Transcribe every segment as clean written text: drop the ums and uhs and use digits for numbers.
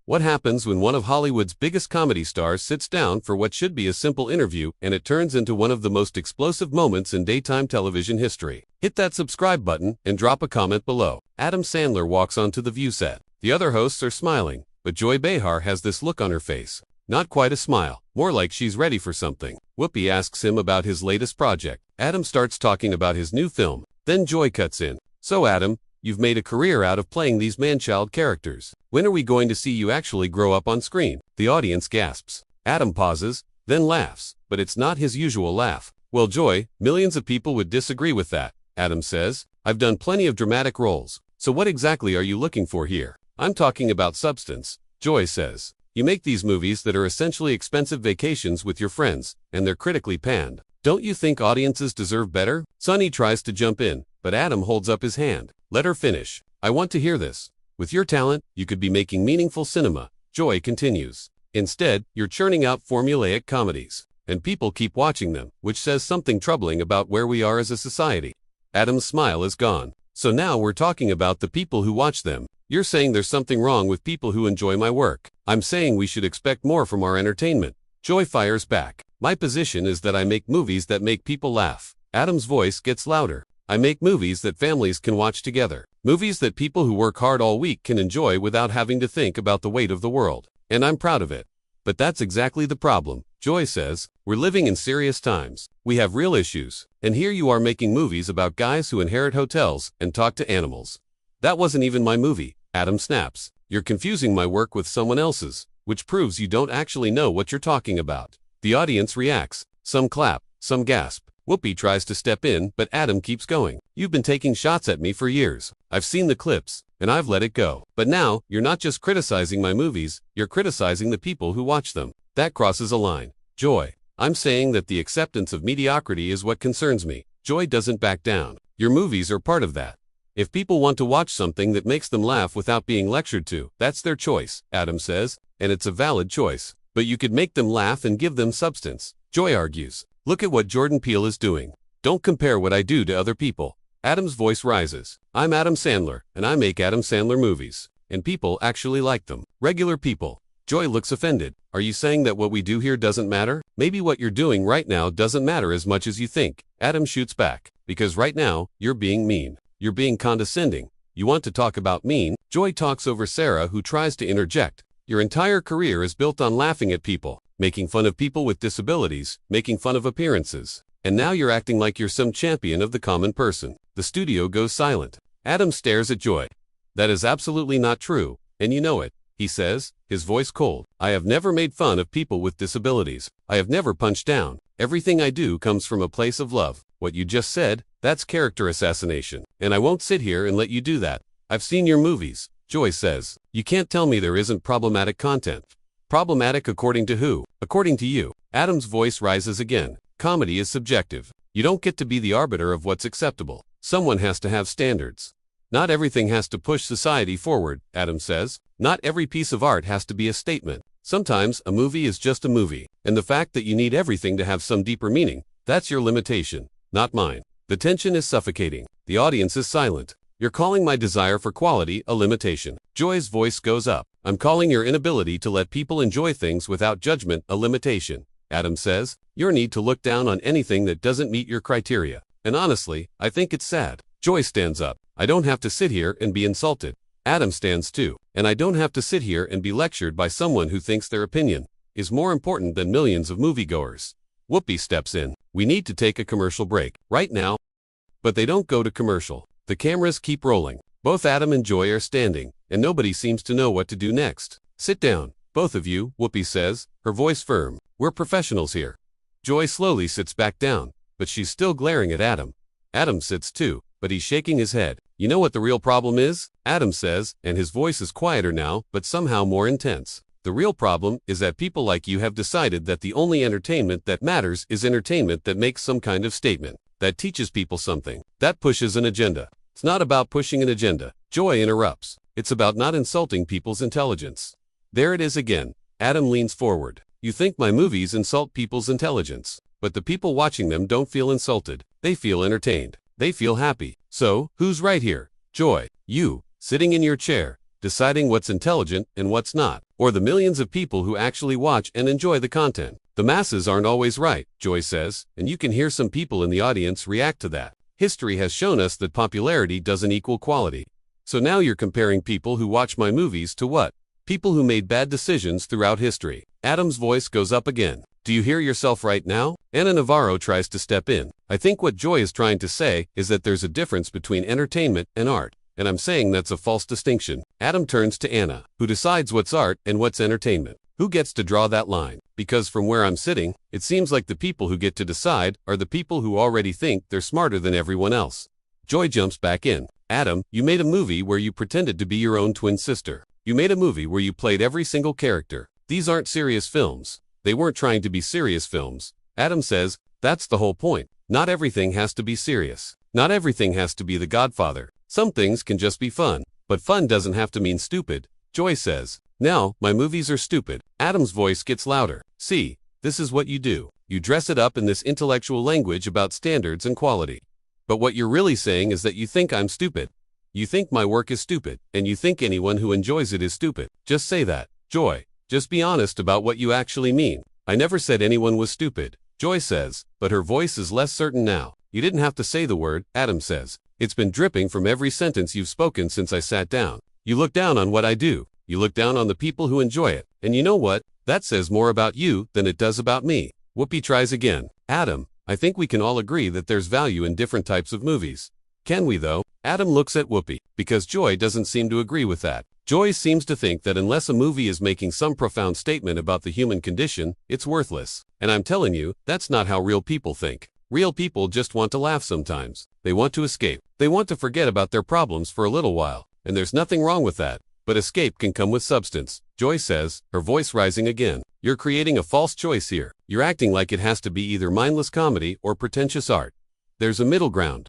What happens when one of Hollywood's biggest comedy stars sits down for what should be a simple interview and it turns into one of the most explosive moments in daytime television history? Hit that subscribe button and drop a comment below. Adam Sandler walks onto the View set. The other hosts are smiling, but Joy Behar has this look on her face. Not quite a smile, more like she's ready for something. Whoopi asks him about his latest project. Adam starts talking about his new film. Then Joy cuts in. So Adam, you've made a career out of playing these man-child characters. When are we going to see you actually grow up on screen? The audience gasps. Adam pauses, then laughs, but it's not his usual laugh. Well, Joy, millions of people would disagree with that, Adam says. I've done plenty of dramatic roles. So what exactly are you looking for here? I'm talking about substance, Joy says. You make these movies that are essentially expensive vacations with your friends, and they're critically panned. Don't you think audiences deserve better? Sonny tries to jump in, but Adam holds up his hand. Let her finish. I want to hear this. With your talent, you could be making meaningful cinema, Joy continues. Instead, you're churning out formulaic comedies, and people keep watching them, which says something troubling about where we are as a society. Adam's smile is gone. So now we're talking about the people who watch them. You're saying there's something wrong with people who enjoy my work. I'm saying we should expect more from our entertainment. Joy fires back. My position is that I make movies that make people laugh. Adam's voice gets louder. I make movies that families can watch together. Movies that people who work hard all week can enjoy without having to think about the weight of the world. And I'm proud of it. But that's exactly the problem, Joy says. We're living in serious times. We have real issues. And here you are making movies about guys who inherit hotels and talk to animals. That wasn't even my movie, Adam snaps. You're confusing my work with someone else's, which proves you don't actually know what you're talking about. The audience reacts. Some clap, some gasp. Whoopi tries to step in, but Adam keeps going. You've been taking shots at me for years. I've seen the clips, and I've let it go. But now, you're not just criticizing my movies, you're criticizing the people who watch them. That crosses a line. Joy, I'm saying that the acceptance of mediocrity is what concerns me. Joy doesn't back down. Your movies are part of that. If people want to watch something that makes them laugh without being lectured to, that's their choice, Adam says, and it's a valid choice. But you could make them laugh and give them substance, Joy argues. Look at what Jordan Peele is doing. Don't compare what I do to other people. Adam's voice rises. I'm Adam Sandler, and I make Adam Sandler movies. And people actually like them. Regular people. Joy looks offended. Are you saying that what we do here doesn't matter? Maybe what you're doing right now doesn't matter as much as you think. Adam shoots back. Because right now, you're being mean. You're being condescending. You want to talk about mean? Joy talks over Sarah, who tries to interject. Your entire career is built on laughing at people, making fun of people with disabilities, making fun of appearances. And now you're acting like you're some champion of the common person. The studio goes silent. Adam stares at Joy. That is absolutely not true, and you know it, he says, his voice cold. I have never made fun of people with disabilities. I have never punched down. Everything I do comes from a place of love. What you just said, that's character assassination. And I won't sit here and let you do that. I've seen your movies, Joy says. You can't tell me there isn't problematic content. Problematic according to who? According to you. Adam's voice rises again. Comedy is subjective. You don't get to be the arbiter of what's acceptable. Someone has to have standards. Not everything has to push society forward, Adam says. Not every piece of art has to be a statement. Sometimes a movie is just a movie, and the fact that you need everything to have some deeper meaning, that's your limitation, not mine. The tension is suffocating. The audience is silent. You're calling my desire for quality a limitation. Joy's voice goes up. I'm calling your inability to let people enjoy things without judgment a limitation. Adam says, your need to look down on anything that doesn't meet your criteria. And honestly, I think it's sad. Joy stands up. I don't have to sit here and be insulted. Adam stands too. And I don't have to sit here and be lectured by someone who thinks their opinion is more important than millions of moviegoers. Whoopi steps in. We need to take a commercial break right now. But they don't go to commercial. The cameras keep rolling. Both Adam and Joy are standing, and nobody seems to know what to do next. Sit down, both of you, Whoopi says, her voice firm. We're professionals here. Joy slowly sits back down, but she's still glaring at Adam. Adam sits too, but he's shaking his head. You know what the real problem is? Adam says, and his voice is quieter now, but somehow more intense. The real problem is that people like you have decided that the only entertainment that matters is entertainment that makes some kind of statement, that teaches people something, that pushes an agenda. It's not about pushing an agenda, Joy interrupts. It's about not insulting people's intelligence. There it is again. Adam leans forward. You think my movies insult people's intelligence, but the people watching them don't feel insulted. They feel entertained. They feel happy. So, who's right here? Joy, you, sitting in your chair, deciding what's intelligent and what's not. or the millions of people who actually watch and enjoy the content. The masses aren't always right, Joy says, and you can hear some people in the audience react to that. History has shown us that popularity doesn't equal quality. So now you're comparing people who watch my movies to what? People who made bad decisions throughout history. Adam's voice goes up again. Do you hear yourself right now? Ana Navarro tries to step in. I think what Joy is trying to say is that there's a difference between entertainment and art. And I'm saying that's a false distinction. Adam turns to Ana, who decides what's art and what's entertainment. Who gets to draw that line? Because from where I'm sitting, it seems like the people who get to decide are the people who already think they're smarter than everyone else. Joy jumps back in. Adam, you made a movie where you pretended to be your own twin sister. You made a movie where you played every single character. These aren't serious films. They weren't trying to be serious films. Adam says, that's the whole point. Not everything has to be serious. Not everything has to be The Godfather. Some things can just be fun. But fun doesn't have to mean stupid. Joy says, now, my movies are stupid. Adam's voice gets louder. See, this is what you do. You dress it up in this intellectual language about standards and quality. But what you're really saying is that you think I'm stupid. You think my work is stupid, and you think anyone who enjoys it is stupid. Just say that. Joy, just be honest about what you actually mean. I never said anyone was stupid, Joy says, but her voice is less certain now. You didn't have to say the word, Adam says. It's been dripping from every sentence you've spoken since I sat down. You look down on what I do. You look down on the people who enjoy it. And you know what? That says more about you than it does about me. Whoopi tries again. Adam, I think we can all agree that there's value in different types of movies. Can we though? Adam looks at Whoopi, because Joy doesn't seem to agree with that. Joy seems to think that unless a movie is making some profound statement about the human condition, it's worthless. And I'm telling you, that's not how real people think. Real people just want to laugh sometimes. They want to escape. They want to forget about their problems for a little while. And there's nothing wrong with that. But escape can come with substance, Joy says, her voice rising again. You're creating a false choice here. You're acting like it has to be either mindless comedy or pretentious art. There's a middle ground.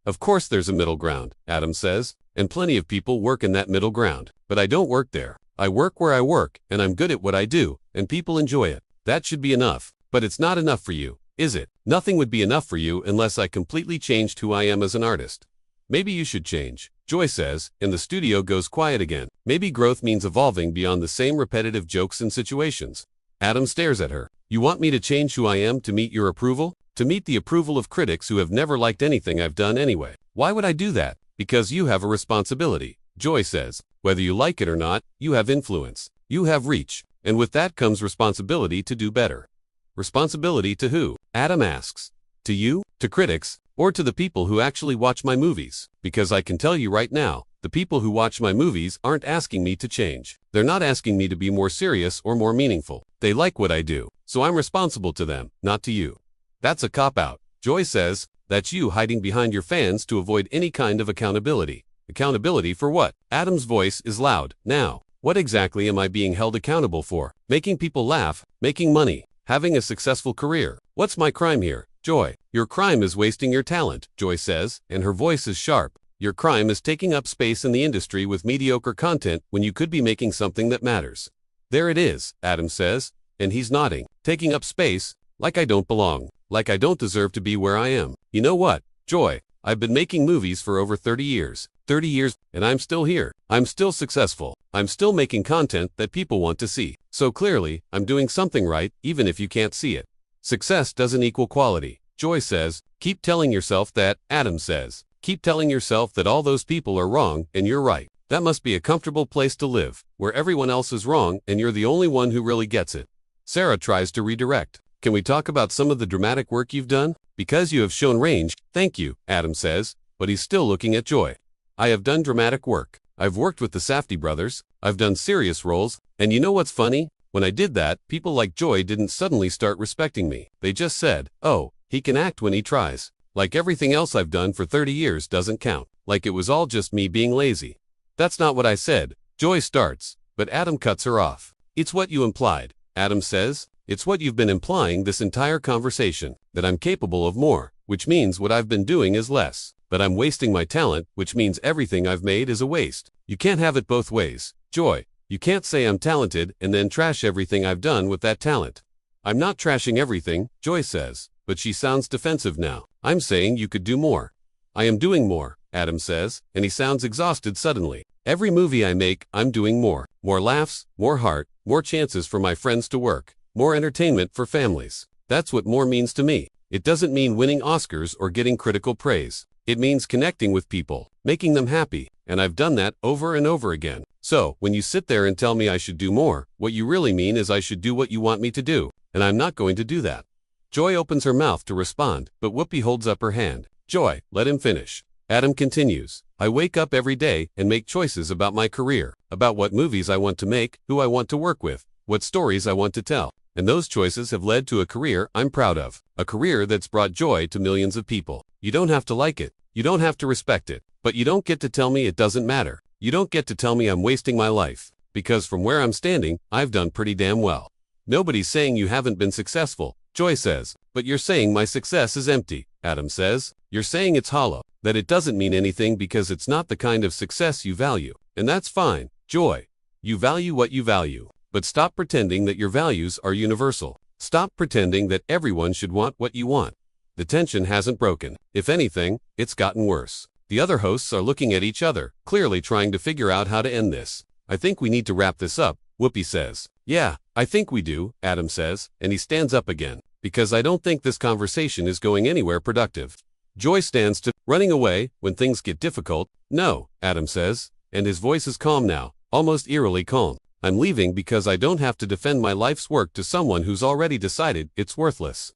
Of course there's a middle ground, Adam says, and plenty of people work in that middle ground. But I don't work there. I work where I work, and I'm good at what I do, and people enjoy it. That should be enough. But it's not enough for you, is it? Nothing would be enough for you unless I completely changed who I am as an artist. Maybe you should change, Joy says, and the studio goes quiet again. Maybe growth means evolving beyond the same repetitive jokes and situations. Adam stares at her. You want me to change who I am to meet your approval? To meet the approval of critics who have never liked anything I've done anyway. Why would I do that? Because you have a responsibility, Joy says. Whether you like it or not, you have influence. You have reach. And with that comes responsibility to do better. Responsibility to who? Adam asks. To you? To critics? Or to the people who actually watch my movies? Because I can tell you right now, the people who watch my movies aren't asking me to change. They're not asking me to be more serious or more meaningful. They like what I do, so I'm responsible to them, not to you. That's a cop-out, Joy says. That's you hiding behind your fans to avoid any kind of accountability. Accountability for what? Adam's voice is loud. Now, what exactly am I being held accountable for? Making people laugh, making money, having a successful career. What's my crime here? Joy, your crime is wasting your talent, Joy says, and her voice is sharp. Your crime is taking up space in the industry with mediocre content when you could be making something that matters. There it is, Adam says, and he's nodding. Taking up space, like I don't belong, like I don't deserve to be where I am. You know what, Joy, I've been making movies for over 30 years. 30 years, and I'm still here. I'm still successful. I'm still making content that people want to see. So clearly, I'm doing something right, even if you can't see it. Success doesn't equal quality, Joy says. Keep telling yourself that, Adam says. Keep telling yourself that all those people are wrong and you're right. That must be a comfortable place to live, where everyone else is wrong and you're the only one who really gets it. Sarah tries to redirect. Can we talk about some of the dramatic work you've done? Because you have shown range, thank you, Adam says, but he's still looking at Joy. I have done dramatic work. I've worked with the Safdie brothers. I've done serious roles. And you know what's funny? When I did that, people like Joy didn't suddenly start respecting me. They just said, oh, he can act when he tries. Like everything else I've done for 30 years doesn't count. Like it was all just me being lazy. That's not what I said. Joy starts, but Adam cuts her off. It's what you implied, Adam says. It's what you've been implying this entire conversation, that I'm capable of more, which means what I've been doing is less. But I'm wasting my talent, which means everything I've made is a waste. You can't have it both ways, Joy. You can't say I'm talented and then trash everything I've done with that talent. I'm not trashing everything, Joy says, but she sounds defensive now. I'm saying you could do more. I am doing more, Adam says, and he sounds exhausted suddenly. Every movie I make, I'm doing more. More laughs, more heart, more chances for my friends to work, more entertainment for families. That's what more means to me. It doesn't mean winning Oscars or getting critical praise. It means connecting with people, making them happy, and I've done that over and over again. So, when you sit there and tell me I should do more, what you really mean is I should do what you want me to do, and I'm not going to do that. Joy opens her mouth to respond, but Whoopi holds up her hand. Joy, let him finish. Adam continues. I wake up every day and make choices about my career, about what movies I want to make, who I want to work with, what stories I want to tell. And those choices have led to a career I'm proud of. A career that's brought joy to millions of people. You don't have to like it. You don't have to respect it. But you don't get to tell me it doesn't matter. You don't get to tell me I'm wasting my life. Because from where I'm standing, I've done pretty damn well. Nobody's saying you haven't been successful, Joy says. But you're saying my success is empty, Adam says. You're saying it's hollow, that it doesn't mean anything because it's not the kind of success you value. And that's fine, Joy. You value what you value. But stop pretending that your values are universal. Stop pretending that everyone should want what you want. The tension hasn't broken. If anything, it's gotten worse. The other hosts are looking at each other, clearly trying to figure out how to end this. I think we need to wrap this up, Whoopi says. Yeah, I think we do, Adam says, and he stands up again. Because I don't think this conversation is going anywhere productive. Joy stands to, running away, when things get difficult. No, Adam says, and his voice is calm now, almost eerily calm. I'm leaving because I don't have to defend my life's work to someone who's already decided it's worthless.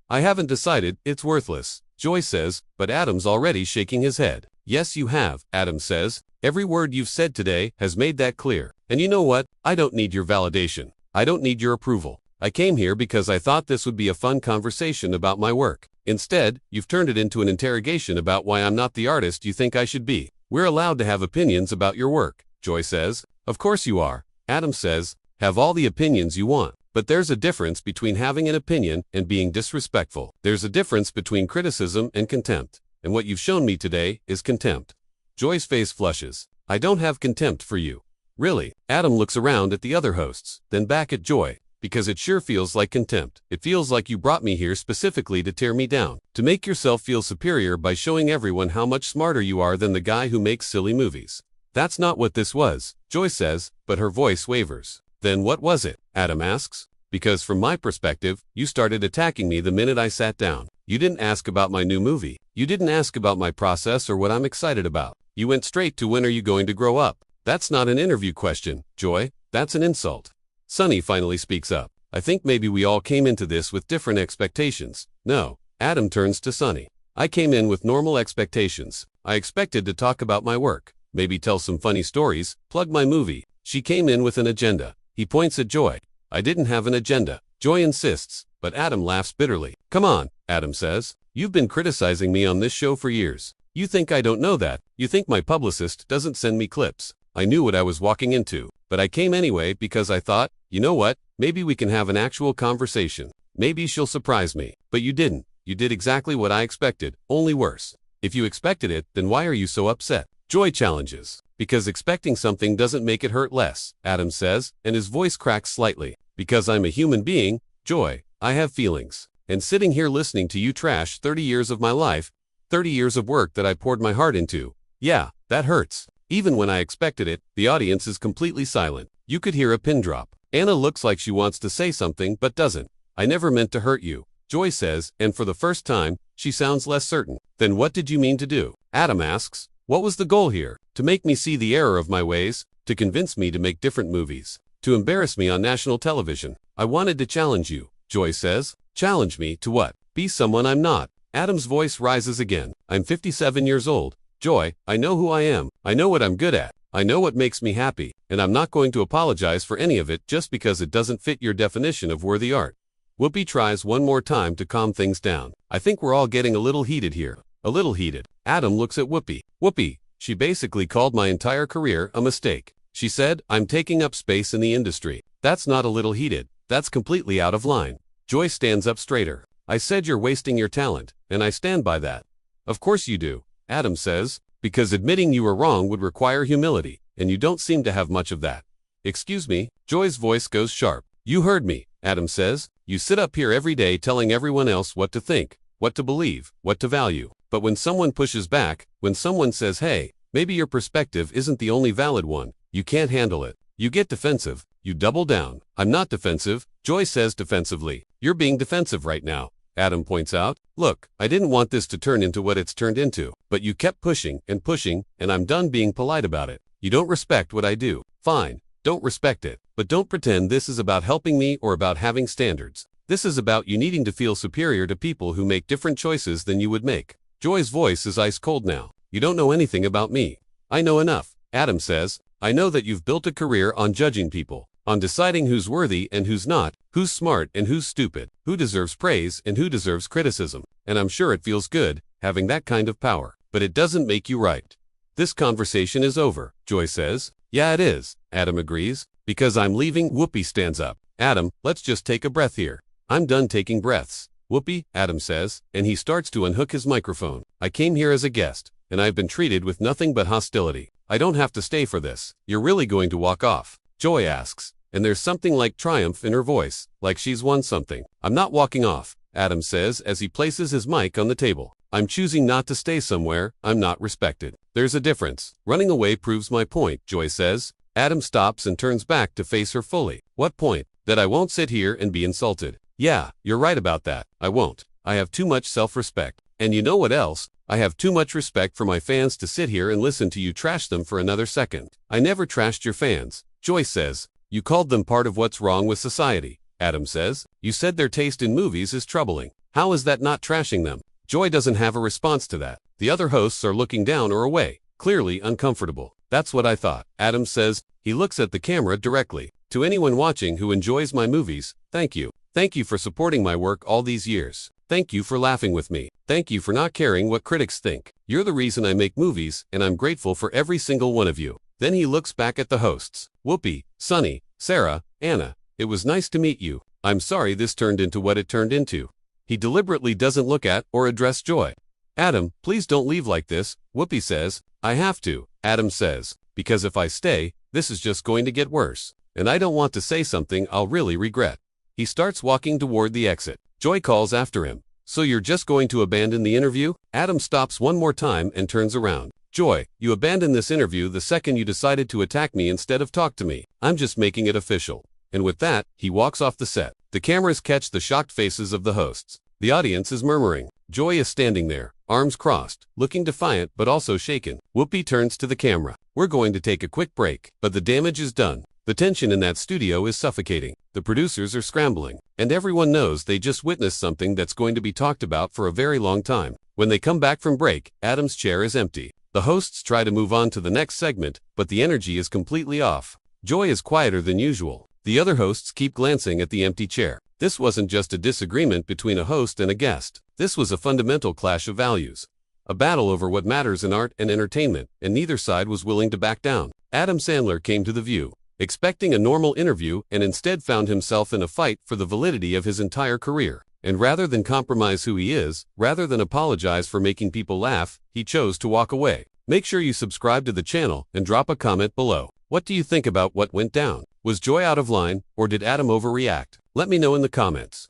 I haven't decided it's worthless, Joy says, but Adam's already shaking his head. Yes, you have, Adam says. Every word you've said today has made that clear. And you know what? I don't need your validation. I don't need your approval. I came here because I thought this would be a fun conversation about my work. Instead, you've turned it into an interrogation about why I'm not the artist you think I should be. We're allowed to have opinions about your work, Joy says. Of course you are, Adam says. Have all the opinions you want. But there's a difference between having an opinion and being disrespectful. There's a difference between criticism and contempt. And what you've shown me today is contempt. Joy's face flushes. I don't have contempt for you. Really? Adam looks around at the other hosts, then back at Joy. Because it sure feels like contempt. It feels like you brought me here specifically to tear me down. To make yourself feel superior by showing everyone how much smarter you are than the guy who makes silly movies. That's not what this was, Joy says, but her voice wavers. Then what was it? Adam asks. Because from my perspective, you started attacking me the minute I sat down. You didn't ask about my new movie. You didn't ask about my process or what I'm excited about. You went straight to when are you going to grow up? That's not an interview question, Joy. That's an insult. Sunny finally speaks up. I think maybe we all came into this with different expectations. No. Adam turns to Sunny. I came in with normal expectations. I expected to talk about my work. Maybe tell some funny stories, plug my movie. She came in with an agenda. He points at Joy. I didn't have an agenda. Joy insists, but Adam laughs bitterly. Come on, Adam says. You've been criticizing me on this show for years. You think I don't know that. You think my publicist doesn't send me clips. I knew what I was walking into, but I came anyway because I thought, you know what, maybe we can have an actual conversation. Maybe she'll surprise me. But you didn't. You did exactly what I expected, only worse. If you expected it, then why are you so upset? Joy challenges. Because expecting something doesn't make it hurt less, Adam says, and his voice cracks slightly. Because I'm a human being, Joy, I have feelings. And sitting here listening to you trash 30 years of my life, 30 years of work that I poured my heart into, yeah, that hurts. Even when I expected it, the audience is completely silent. You could hear a pin drop. Anna looks like she wants to say something but doesn't. I never meant to hurt you, Joy says, and for the first time, she sounds less certain. Then what did you mean to do? Adam asks. What was the goal here? To make me see the error of my ways? To convince me to make different movies? To embarrass me on national television? I wanted to challenge you, Joy says. Challenge me to what? Be someone I'm not. Adam's voice rises again. I'm 57 years old. Joy, I know who I am. I know what I'm good at. I know what makes me happy, and I'm not going to apologize for any of it just because it doesn't fit your definition of worthy art. Whoopi tries one more time to calm things down. I think we're all getting a little heated here. A little heated. Adam looks at Whoopi. Whoopi, she basically called my entire career a mistake. She said, I'm taking up space in the industry. That's not a little heated. That's completely out of line. Joy stands up straighter. I said you're wasting your talent, and I stand by that. Of course you do, Adam says, because admitting you were wrong would require humility, and you don't seem to have much of that. Excuse me, Joy's voice goes sharp. You heard me, Adam says. You sit up here every day telling everyone else what to think, what to believe, what to value. But when someone pushes back, when someone says, hey, Maybe your perspective isn't the only valid one. You can't handle it. You get defensive. You double down. I'm not defensive, Joy says defensively. You're being defensive right now, Adam points out. Look, I didn't want this to turn into what it's turned into, but you kept pushing, and I'm done being polite about it. You don't respect what I do. Fine, don't respect it. But don't pretend this is about helping me or about having standards. This is about you needing to feel superior to people who make different choices than you would make. Joy's voice is ice cold now. You don't know anything about me. I know enough, Adam says. I know that you've built a career on judging people, on deciding who's worthy and who's not, who's smart and who's stupid, who deserves praise and who deserves criticism. And I'm sure it feels good, having that kind of power. But it doesn't make you right. This conversation is over, Joy says. Yeah, it is, Adam agrees. Because I'm leaving. Whoopi stands up. Adam, let's just take a breath here. I'm done taking breaths. Whoopi, Adam says, and he starts to unhook his microphone. I came here as a guest, and I've been treated with nothing but hostility. I don't have to stay for this. You're really going to walk off? Joy asks, and there's something like triumph in her voice, like she's won something. I'm not walking off, Adam says as he places his mic on the table. I'm choosing not to stay somewhere I'm not respected. There's a difference. Running away proves my point, Joy says. Adam stops and turns back to face her fully. What point? That I won't sit here and be insulted. Yeah, you're right about that. I won't. I have too much self-respect. And you know what else? I have too much respect for my fans to sit here and listen to you trash them for another second. I never trashed your fans, Joy says. You called them part of what's wrong with society, Adam says. You said their taste in movies is troubling. How is that not trashing them? Joy doesn't have a response to that. The other hosts are looking down or away, clearly uncomfortable. That's what I thought, Adam says. He looks at the camera directly. To anyone watching who enjoys my movies, thank you. Thank you for supporting my work all these years. Thank you for laughing with me. Thank you for not caring what critics think. You're the reason I make movies, and I'm grateful for every single one of you. Then he looks back at the hosts. Whoopi, Sunny, Sarah, Anna. It was nice to meet you. I'm sorry this turned into what it turned into. He deliberately doesn't look at or address Joy. Adam, please don't leave like this, Whoopi says. I have to, Adam says, because if I stay, this is just going to get worse. And I don't want to say something I'll really regret. He starts walking toward the exit. Joy calls after him. So you're just going to abandon the interview? Adam stops one more time and turns around. Joy, you abandoned this interview the second you decided to attack me instead of talk to me. I'm just making it official. And with that, he walks off the set. The cameras catch the shocked faces of the hosts. The audience is murmuring. Joy is standing there, arms crossed, looking defiant but also shaken. Whoopi turns to the camera. We're going to take a quick break, but the damage is done. The tension in that studio is suffocating. The producers are scrambling, and everyone knows they just witnessed something that's going to be talked about for a very long time. When they come back from break, Adam's chair is empty. The hosts try to move on to the next segment, but the energy is completely off. Joy is quieter than usual. The other hosts keep glancing at the empty chair. This wasn't just a disagreement between a host and a guest. This was a fundamental clash of values. A battle over what matters in art and entertainment, and neither side was willing to back down. Adam Sandler came to the view, expecting a normal interview, and instead found himself in a fight for the validity of his entire career. And rather than compromise who he is, rather than apologize for making people laugh, he chose to walk away. Make sure you subscribe to the channel and drop a comment below. What do you think about what went down? Was Joy out of line, or did Adam overreact? Let me know in the comments.